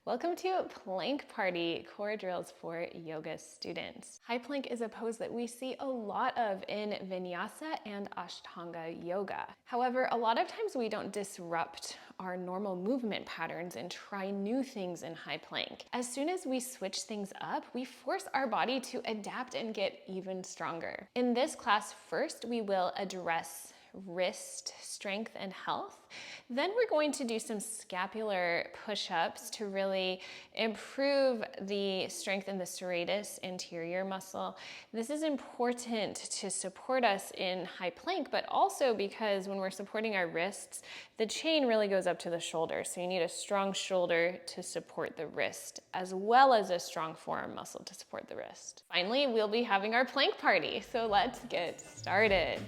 Welcome to Plank Party, core drills for yoga students. High plank is a pose that we see a lot of in vinyasa and ashtanga yoga. However, a lot of times we don't disrupt our normal movement patterns and try new things in high plank. As soon as we switch things up, we force our body to adapt and get even stronger. In this class, first we will address wrist strength and health. Then we're going to do some scapular push-ups to really improve the strength in the serratus anterior muscle. This is important to support us in high plank, but also because when we're supporting our wrists, the chain really goes up to the shoulder. So you need a strong shoulder to support the wrist, as well as a strong forearm muscle to support the wrist. Finally, we'll be having our plank party. So let's get started.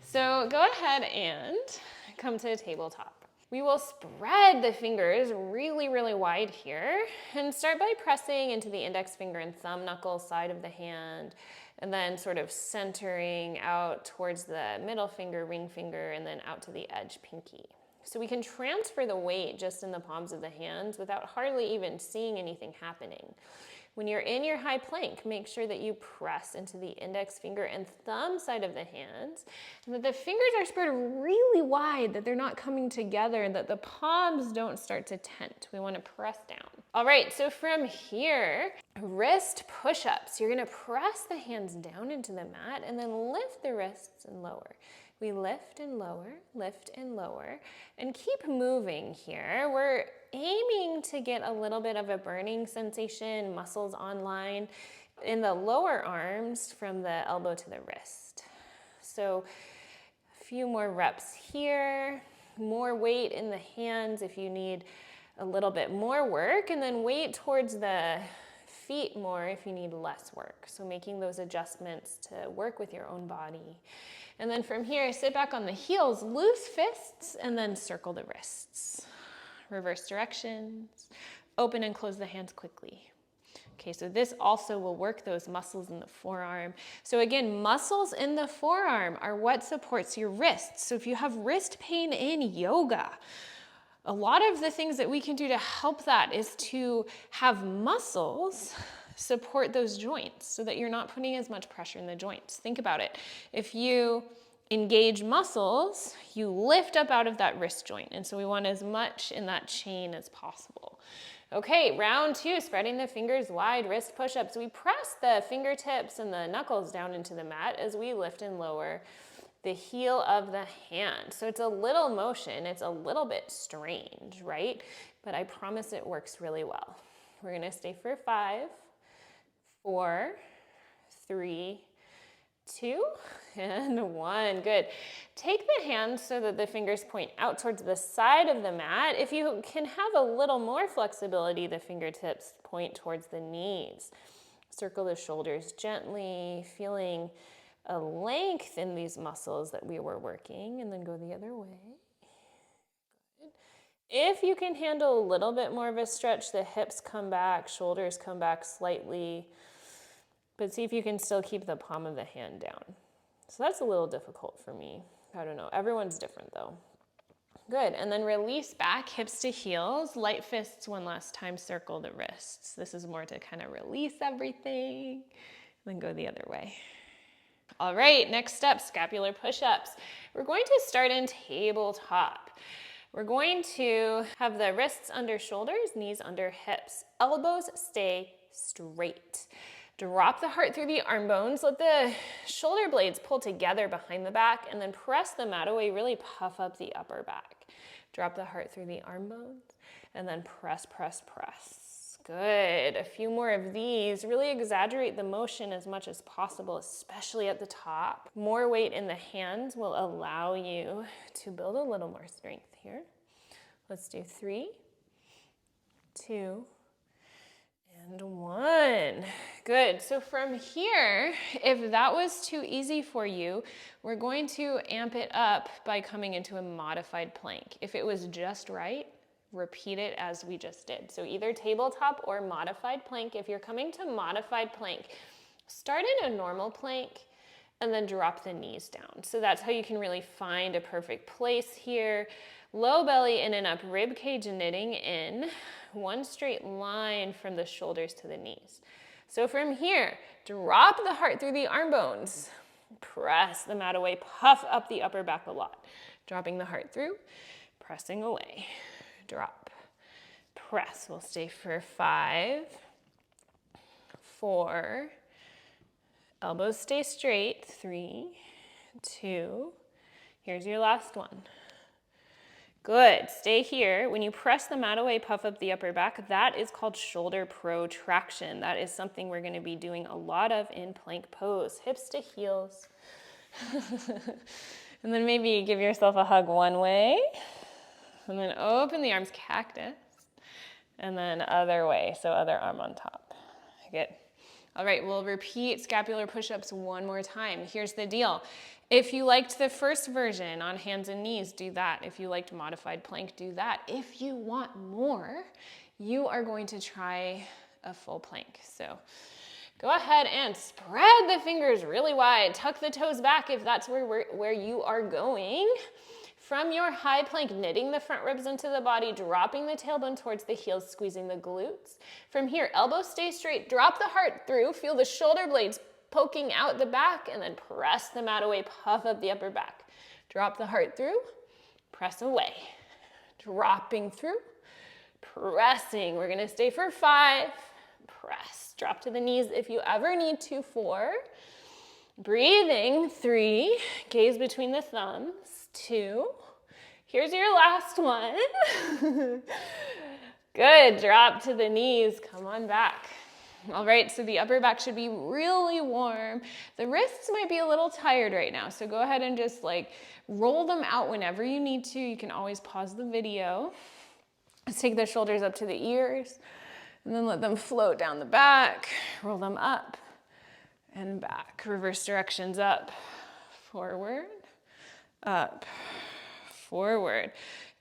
So go ahead and come to the tabletop. We will spread the fingers really wide here and start by pressing into the index finger and thumb knuckle side of the hand, and then sort of centering out towards the middle finger, ring finger, and then out to the edge pinky. So we can transfer the weight just in the palms of the hands without hardly even seeing anything happening. When you're in your high plank, make sure that you press into the index finger and thumb side of the hands, and that the fingers are spread really wide, that they're not coming together, and that the palms don't start to tent. We want to press down. All right, so from here, wrist push-ups. You're going to press the hands down into the mat and then lift the wrists and lower. We lift and lower, and keep moving here. We're aiming to get a little bit of a burning sensation, muscles online in the lower arms from the elbow to the wrist. So a few more reps here, more weight in the hands if you need a little bit more work, and then weight towards the feet more if you need less work. So making those adjustments to work with your own body. And then from here, sit back on the heels, loose fists, and then circle the wrists. Reverse directions, open and close the hands quickly. Okay, so this also will work those muscles in the forearm. So again, muscles in the forearm are what supports your wrists. So if you have wrist pain in yoga, a lot of the things that we can do to help that is to have muscles support those joints so that you're not putting as much pressure in the joints. Think about it. If you engage muscles, you lift up out of that wrist joint. And so we want as much in that chain as possible. Okay, round two, spreading the fingers wide, wrist push-ups. We press the fingertips and the knuckles down into the mat as we lift and lower the heel of the hand. So it's a little motion, it's a little bit strange, right? But I promise it works really well. We're gonna stay for 5, 4, 3, 2, and 1. Good. Take the hands so that the fingers point out towards the side of the mat. If you can have a little more flexibility, the fingertips point towards the knees. Circle the shoulders gently, feeling a length in these muscles that we were working, and then go the other way. Good. If you can handle a little bit more of a stretch, the hips come back, shoulders come back slightly, but see if you can still keep the palm of the hand down. So that's a little difficult for me. I don't know, everyone's different though. Good, and then release back, hips to heels, light fists one last time, circle the wrists. This is more to kind of release everything, and then go the other way. All right, next step, scapular push-ups. We're going to start in tabletop. We're going to have the wrists under shoulders, knees under hips. Elbows stay straight. Drop the heart through the arm bones. Let the shoulder blades pull together behind the back, and then press the mat away. Really puff up the upper back. Drop the heart through the arm bones, and then press. Good. A few more of these. Really exaggerate the motion as much as possible, especially at the top. More weight in the hands will allow you to build a little more strength here. Let's do 3, 2, and 1. Good. So from here, if that was too easy for you, we're going to amp it up by coming into a modified plank. If it was just right, repeat it as we just did. So either tabletop or modified plank. If you're coming to modified plank, start in a normal plank and then drop the knees down. So that's how you can really find a perfect place here. Low belly in and up, rib cage knitting in, one straight line from the shoulders to the knees. So from here, drop the heart through the arm bones. Press the mat away, puff up the upper back a lot. Dropping the heart through, pressing away. Drop, press. We'll stay for 5, 4, elbows stay straight, 3, 2, here's your last one. Good, stay here. When you press the mat away, puff up the upper back, that is called shoulder protraction. That is something we're gonna be doing a lot of in plank pose, hips to heels. And then maybe give yourself a hug one way, and then open the arms, cactus, and then other way, so other arm on top. Good. All right, we'll repeat scapular push-ups one more time. Here's the deal. If you liked the first version on hands and knees, do that. If you liked modified plank, do that. If you want more, you are going to try a full plank. So go ahead and spread the fingers really wide. Tuck the toes back if that's where you are going. From your high plank, knitting the front ribs into the body, dropping the tailbone towards the heels, squeezing the glutes. From here, elbows stay straight, drop the heart through, feel the shoulder blades poking out the back, and then press the mat away, puff up the upper back. Drop the heart through, press away. Dropping through, pressing. We're gonna stay for 5, press. Drop to the knees if you ever need to, 4. Breathing, 3, gaze between the thumbs, 2. Here's your last one. Good, drop to the knees, come on back. All right, so the upper back should be really warm. The wrists might be a little tired right now, so go ahead and just like roll them out whenever you need to. You can always pause the video. Let's take the shoulders up to the ears, and then let them float down the back. Roll them up and back. Reverse directions up, forward, up, forward.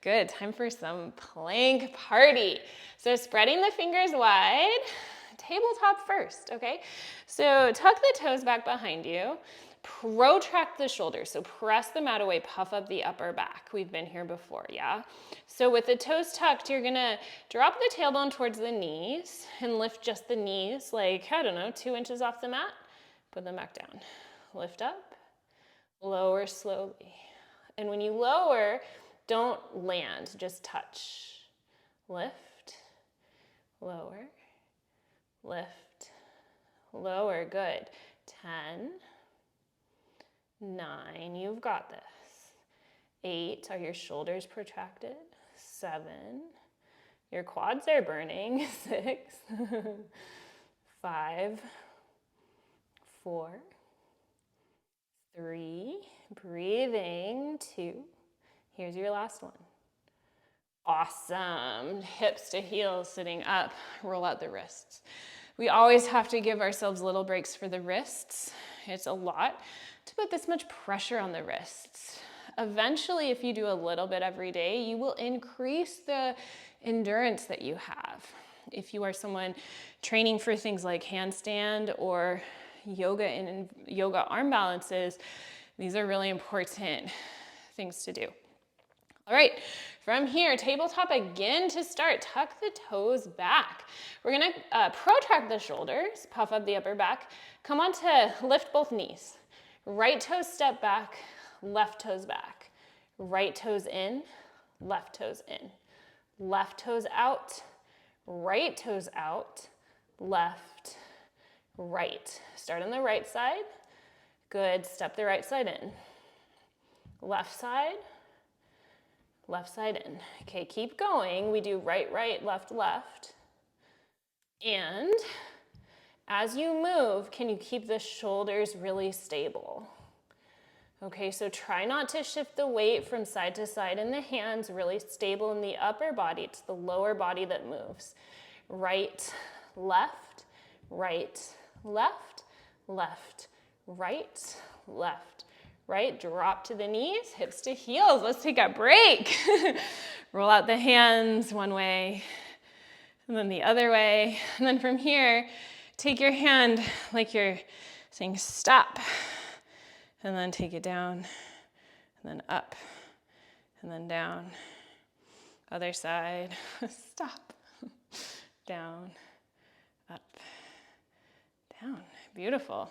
Good, time for some plank party. So spreading the fingers wide, tabletop first, okay? So tuck the toes back behind you, protract the shoulders. So press the mat away, puff up the upper back. We've been here before, yeah? So with the toes tucked, you're gonna drop the tailbone towards the knees and lift just the knees, like, I don't know, 2 inches off the mat. Put them back down. Lift up, lower slowly. And when you lower, don't land, just touch. Lift, lower, lift, lower. Good. 10, 9, you've got this. 8, are your shoulders protracted? 7, your quads are burning. 6, 5, 4, 3, breathing, 2. Here's your last one. Awesome. Hips to heels, sitting up. Roll out the wrists. We always have to give ourselves little breaks for the wrists. It's a lot to put this much pressure on the wrists. Eventually, if you do a little bit every day, you will increase the endurance that you have. If you are someone training for things like handstand or yoga and yoga arm balances, these are really important things to do. All right, from here, tabletop again to start. Tuck the toes back. We're gonna protract the shoulders, puff up the upper back. Come on to lift both knees. Right toes step back, left toes back. Right toes in, left toes in. Left toes out, right toes out, left, right. Start on the right side. Good, step the right side in. Left side in. Okay, keep going. We do right, right, left, left. And as you move, can you keep the shoulders really stable? Okay, so try not to shift the weight from side to side in the hands, really stable in the upper body. It's the lower body that moves. Right, left, right, left, left, right, left, right. Drop to the knees, hips to heels. Let's take a break. Roll out the hands one way and then the other way. And then from here, take your hand like you're saying stop. and then take it down, and then up, and then down. Other side, stop, down, up, down. Beautiful.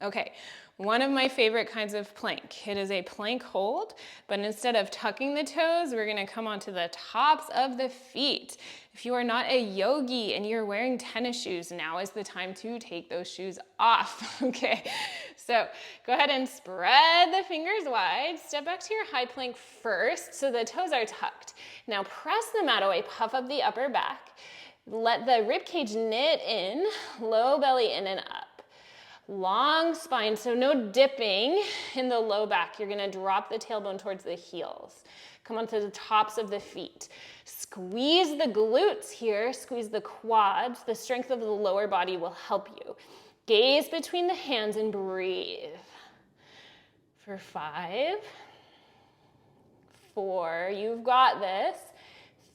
Okay, one of my favorite kinds of plank. It is a plank hold, but instead of tucking the toes, we're gonna come onto the tops of the feet. If you are not a yogi and you're wearing tennis shoes, now is the time to take those shoes off, okay? So go ahead and spread the fingers wide. Step back to your high plank first so the toes are tucked. Now press the mat away, puff up the upper back. Let the rib cage knit in, low belly in and up. Long spine, so no dipping in the low back. You're gonna drop the tailbone towards the heels. Come onto the tops of the feet. Squeeze the glutes here, squeeze the quads. The strength of the lower body will help you. Gaze between the hands and breathe. For 5, 4, you've got this.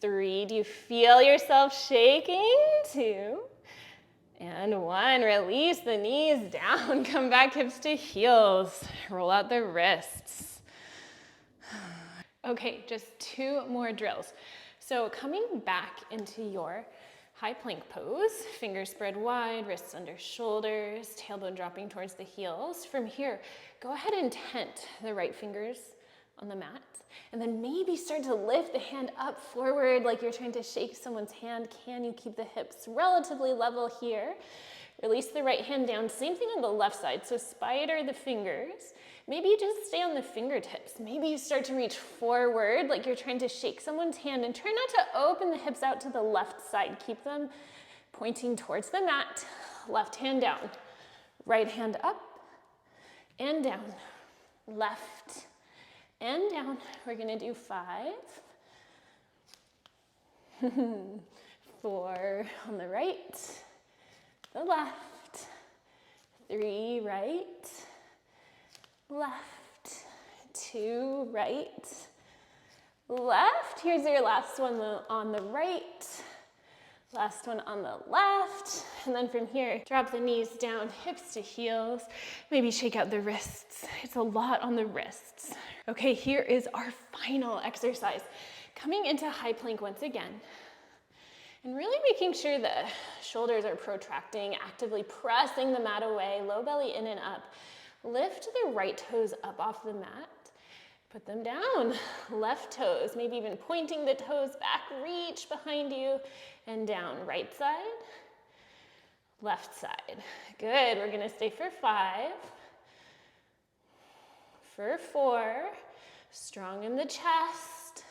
3, do you feel yourself shaking? 2, and 1, release the knees down, come back hips to heels, roll out the wrists. Okay, just 2 more drills. So coming back into your high plank pose, fingers spread wide, wrists under shoulders, tailbone dropping towards the heels. From here, go ahead and tent the right fingers on the mat, and then maybe start to lift the hand up forward like you're trying to shake someone's hand. Can you keep the hips relatively level here? Release the right hand down. Same thing on the left side, so spider the fingers. Maybe you just stay on the fingertips. Maybe you start to reach forward like you're trying to shake someone's hand, and try not to open the hips out to the left side. Keep them pointing towards the mat. Left hand down, right hand up and down, left and down. We're gonna do 5, 4 on the right, the left, 3 right, left, 2 right, left. Here's your last one on the right, last one on the left. And then from here, drop the knees down, hips to heels. Maybe shake out the wrists. It's a lot on the wrists. Okay, here is our final exercise. Coming into high plank once again. And really making sure the shoulders are protracting, actively pressing the mat away, low belly in and up. Lift the right toes up off the mat. Put them down. Left toes, maybe even pointing the toes back, reach behind you and down. Right side, left side. Good, we're gonna stay for 5, for 4, strong in the chest,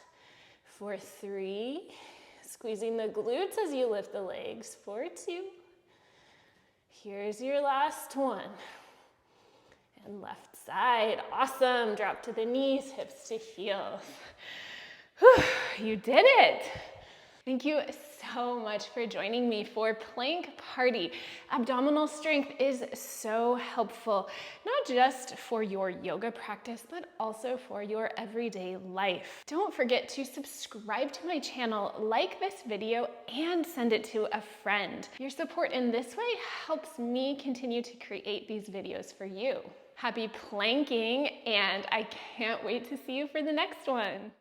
for 3, squeezing the glutes as you lift the legs, for 2. Here's your last one. And left side, awesome. Drop to the knees, hips to heels. Whew, you did it. Thank you so much for joining me for Plank Party. Abdominal strength is so helpful, not just for your yoga practice, but also for your everyday life. Don't forget to subscribe to my channel, like this video, and send it to a friend. Your support in this way helps me continue to create these videos for you. Happy planking, and I can't wait to see you for the next one.